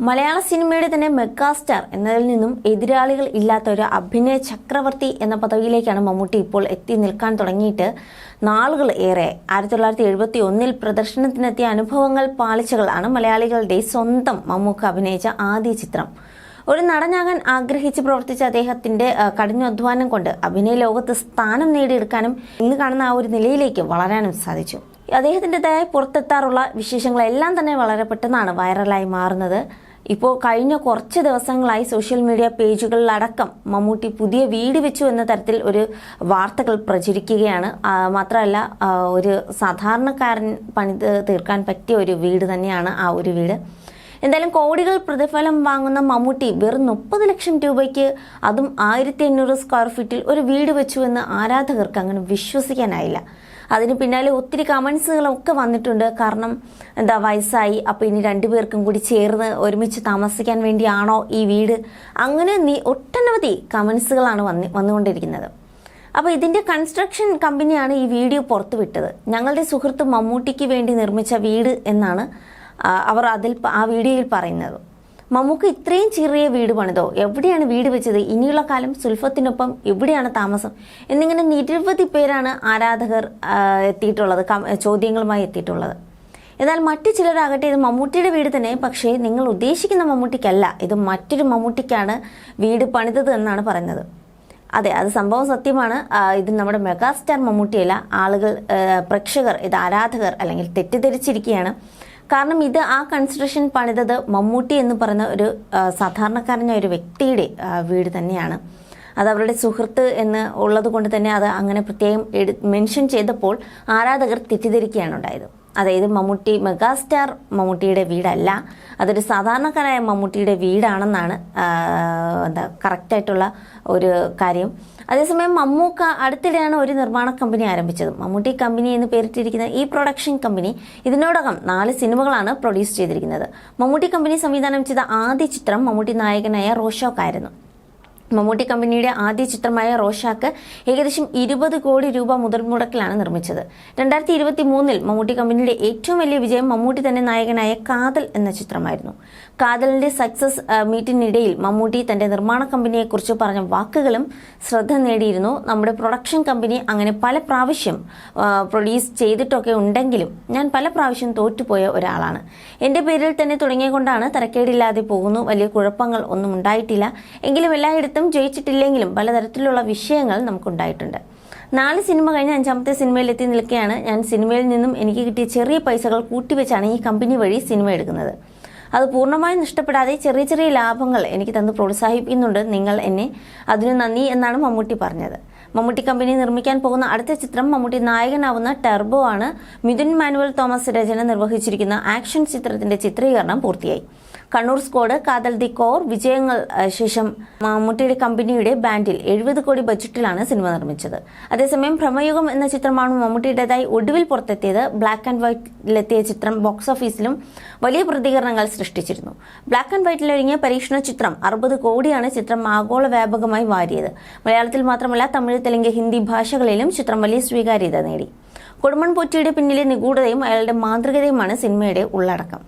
മലയാള സിനിമയുടെ തന്നെ മെഗാസ്റ്റാർ എന്നതിൽ നിന്നും എതിരാളികൾ ഇല്ലാത്ത ഒരു അഭിനയ ചക്രവർത്തി എന്ന പദവിയിലേക്കാണ് മമ്മൂട്ടി ഇപ്പോൾ എത്തി നിൽക്കാൻ തുടങ്ങിയിട്ട് നാളുകൾ ഏറെ. 1971 പ്രദർശനത്തിനെത്തിയ അനുഭവങ്ങൾ പാളിച്ചകളാണ് മലയാളികളുടെ സ്വന്തം മമ്മൂക്ക അഭിനയിച്ച ആദ്യ ചിത്രം. ഒരു നടനാകാൻ ആഗ്രഹിച്ച് പ്രവർത്തിച്ച അദ്ദേഹത്തിന്റെ കഠിനാധ്വാനം കൊണ്ട് അഭിനയ ലോകത്ത് സ്ഥാനം നേടിയെടുക്കാനും ഇന്ന് കാണുന്ന ആ ഒരു നിലയിലേക്ക് വളരാനും സാധിച്ചു. അദ്ദേഹത്തിൻ്റെതായ പുറത്തെത്താറുള്ള വിശേഷങ്ങളെല്ലാം തന്നെ വളരെ പെട്ടെന്നാണ് വൈറലായി മാറുന്നത്. ഇപ്പോൾ കഴിഞ്ഞ കുറച്ച് ദിവസങ്ങളായി സോഷ്യൽ മീഡിയ പേജുകളിലടക്കം മമ്മൂട്ടി പുതിയ വീട് വെച്ചു എന്ന തരത്തിൽ ഒരു വാർത്തകൾ പ്രചരിക്കുകയാണ്. മാത്രമല്ല, ഒരു സാധാരണക്കാരൻ പണിത് തീർക്കാൻ പറ്റിയ ഒരു വീട് തന്നെയാണ് ആ ഒരു വീട്. എന്തായാലും കോടികൾ പ്രതിഫലം വാങ്ങുന്ന മമ്മൂട്ടി വെറും 30 ലക്ഷം രൂപയ്ക്ക്, അതും 1500 സ്ക്വയർ ഫീറ്റിൽ ഒരു വീട് വെച്ചു എന്ന് ആരാധകർക്ക് അങ്ങനെ വിശ്വസിക്കാനായില്ല. അതിന് പിന്നാലെ ഒത്തിരി കമൻസുകളൊക്കെ വന്നിട്ടുണ്ട്. കാരണം വയസ്സായി, അപ്പോൾ ഇനി രണ്ടുപേർക്കും കൂടി ചേർന്ന് ഒരുമിച്ച് താമസിക്കാൻ വേണ്ടിയാണോ ഈ വീട്, അങ്ങനെ ഒട്ടനവധി കമൻസുകളാണ് വന്നുകൊണ്ടിരിക്കുന്നത്. അപ്പോൾ ഇതിൻ്റെ കൺസ്ട്രക്ഷൻ കമ്പനിയാണ് ഈ വീഡിയോ പുറത്തുവിട്ടത്. ഞങ്ങളുടെ സുഹൃത്ത് മമ്മൂട്ടിക്ക് വേണ്ടി നിർമ്മിച്ച വീട് എന്നാണ് അവർ ആ വീഡിയോയിൽ പറയുന്നത്. മമ്മൂക്ക് ഇത്രയും ചെറിയ വീട് പണിതോ, എവിടെയാണ് വീട് വെച്ചത്, ഇനിയുള്ള കാലം സുൽഫത്തിനൊപ്പം എവിടെയാണ് താമസം എന്നിങ്ങനെ നിരവധി പേരാണ് ആരാധകർ എത്തിയിട്ടുള്ളത്, ചോദ്യങ്ങളുമായി എത്തിയിട്ടുള്ളത്. എന്നാൽ മറ്റു ചിലരാകട്ടെ ഇത് മമ്മൂട്ടിയുടെ വീട് തന്നെ, പക്ഷേ നിങ്ങൾ ഉദ്ദേശിക്കുന്ന മമ്മൂട്ടിക്കല്ല, ഇത് മറ്റൊരു മമ്മൂട്ടിക്കാണ് വീട് പണിതത് എന്നാണ് പറയുന്നത്. അതെ, അത് സംഭവം സത്യമാണ്. ഇത് നമ്മുടെ മെഗാസ്റ്റാർ മമ്മൂട്ടിയല്ല. ആളുകൾ, പ്രേക്ഷകർ, ഇത് ആരാധകർ അല്ലെങ്കിൽ തെറ്റിദ്ധരിച്ചിരിക്കുകയാണ്. കാരണം ഇത് ആ കൺസ്ട്രക്ഷൻ പണിതത് മമ്മൂട്ടി എന്ന് പറയുന്ന ഒരു സാധാരണക്കാരനായ ഒരു വ്യക്തിയുടെ വീട് തന്നെയാണ്. അത് അവരുടെ സുഹൃത്ത് എന്ന് ഉള്ളത് കൊണ്ട് തന്നെ അത് അങ്ങനെ പ്രത്യേകം മെൻഷൻ ചെയ്തപ്പോൾ ആരാധകർ തെറ്റിദ്ധരിക്കുകയാണ് ഉണ്ടായത്. അതായത് മമ്മൂട്ടി, മെഗാസ്റ്റാർ മമ്മൂട്ടിയുടെ വീടല്ല, അതൊരു സാധാരണക്കാരായ മമ്മൂട്ടിയുടെ വീടാണെന്നാണ് കറക്റ്റായിട്ടുള്ള ഒരു കാര്യം. അതേസമയം മമ്മൂക്ക അടുത്തിടെയാണ് ഒരു നിർമ്മാണ കമ്പനി ആരംഭിച്ചത്. മമ്മൂട്ടി കമ്പനി എന്ന് പേരിട്ടിരിക്കുന്ന ഈ പ്രൊഡക്ഷൻ കമ്പനി ഇതിനോടകം 4 സിനിമകളാണ് പ്രൊഡ്യൂസ് ചെയ്തിരിക്കുന്നത്. മമ്മൂട്ടി കമ്പനി സംവിധാനം ചെയ്ത ആദ്യ ചിത്രം മമ്മൂട്ടി നായകനായ റോഷാക്കായിരുന്നു. മമ്മൂട്ടി കമ്പനിയുടെ ആദ്യ ചിത്രമായ റോഷാക്ക് ഏകദേശം 20 കോടി രൂപ മുതൽ മുടക്കിലാണ് നിർമ്മിച്ചത്. 2023 മമ്മൂട്ടി കമ്പനിയുടെ ഏറ്റവും വലിയ വിജയം മമ്മൂട്ടി തന്നെ നായകനായ കാതൽ എന്ന ചിത്രമായിരുന്നു. കാതലിന്റെ സക്സസ് മീറ്റിനിടയിൽ മമ്മൂട്ടി തന്റെ നിർമ്മാണ കമ്പനിയെക്കുറിച്ച് പറഞ്ഞ വാക്കുകളും ശ്രദ്ധ നേടിയിരുന്നു. നമ്മുടെ പ്രൊഡക്ഷൻ കമ്പനി അങ്ങനെ പല പ്രാവശ്യം പ്രൊഡ്യൂസ് ചെയ്തിട്ടൊക്കെ ഉണ്ടെങ്കിലും ഞാൻ പല പ്രാവശ്യം തോറ്റുപോയ ഒരാളാണ്. എൻ്റെ പേരിൽ തന്നെ തുടങ്ങിയതുകൊണ്ടാണ് തരക്കേടില്ലാതെ പോകുന്നു. വലിയ കുഴപ്പങ്ങൾ ഒന്നും ഉണ്ടായിട്ടില്ല. എങ്കിലും എല്ലായിടത്തും ജയിച്ചിട്ടില്ലെങ്കിലും പലതരത്തിലുള്ള വിഷയങ്ങൾ നമുക്കുണ്ടായിട്ടുണ്ട്. 4 സിനിമ കഴിഞ്ഞ് 5ാമത്തെ സിനിമയിൽ എത്തി നിൽക്കുകയാണ് ഞാൻ. സിനിമയിൽ നിന്നും എനിക്ക് കിട്ടിയ ചെറിയ പൈസകൾ കൂട്ടിവെച്ചാണ് ഈ കമ്പനി വഴി സിനിമ എടുക്കുന്നത്. അത് പൂർണ്ണമായും നഷ്ടപ്പെടാതെ ചെറിയ ചെറിയ ലാഭങ്ങൾ എനിക്ക് തന്ന് പ്രോത്സാഹിപ്പിക്കുന്നുണ്ട് നിങ്ങൾ എന്നെ. അതിനു നന്ദി എന്നാണ് മമ്മൂട്ടി പറഞ്ഞത്. മമ്മൂട്ടി കമ്പനി നിർമ്മിക്കാൻ പോകുന്ന അടുത്ത ചിത്രം മമ്മൂട്ടി നായകനാവുന്ന ടെർബോ ആണ്. മിഥുൻ മാനുവൽ തോമസ് രചന നിർവഹിച്ചിരിക്കുന്ന ആക്ഷൻ ചിത്രത്തിന്റെ ചിത്രീകരണം പൂർത്തിയായി. കണ്ണൂർ സ്ക്വാഡ്, കാതൽ ദി കോർ വിജയങ്ങൾ ശേഷം മമ്മൂട്ടിയുടെ കമ്പനിയുടെ ബാൻഡിൽ 70 കോടി ബജറ്റിലാണ് സിനിമ നിർമ്മിച്ചത്. അതേസമയം ഭ്രമയുഗം എന്ന ചിത്രമാണ് മമ്മൂട്ടിയുടേതായി ഒടുവിൽ പുറത്തെത്തിയത്. ബ്ലാക്ക് ആൻഡ് വൈറ്റിലെത്തിയ ചിത്രം ബോക്സ് ഓഫീസിലും വലിയ പ്രതികരണങ്ങൾ സൃഷ്ടിച്ചിരുന്നു. ബ്ലാക്ക് ആൻഡ് വൈറ്റിലൊരുങ്ങിയ പരീക്ഷണ ചിത്രം 60 കോടിയാണ് ചിത്രം ആഗോള വ്യാപകമായി വാരിയത്. മലയാളത്തിൽ മാത്രമല്ല തമിഴ്, തെലുങ്ക്, ഹിന്ദി ഭാഷകളിലും ചിത്രം വലിയ സ്വീകാര്യത നേടി. കൊടുമൺ പോറ്റിയുടെ പിന്നിലെ നിഗൂഢതയും അയാളുടെ മാന്ത്രികതയുമാണ് സിനിമയുടെ ഉള്ളടക്കം.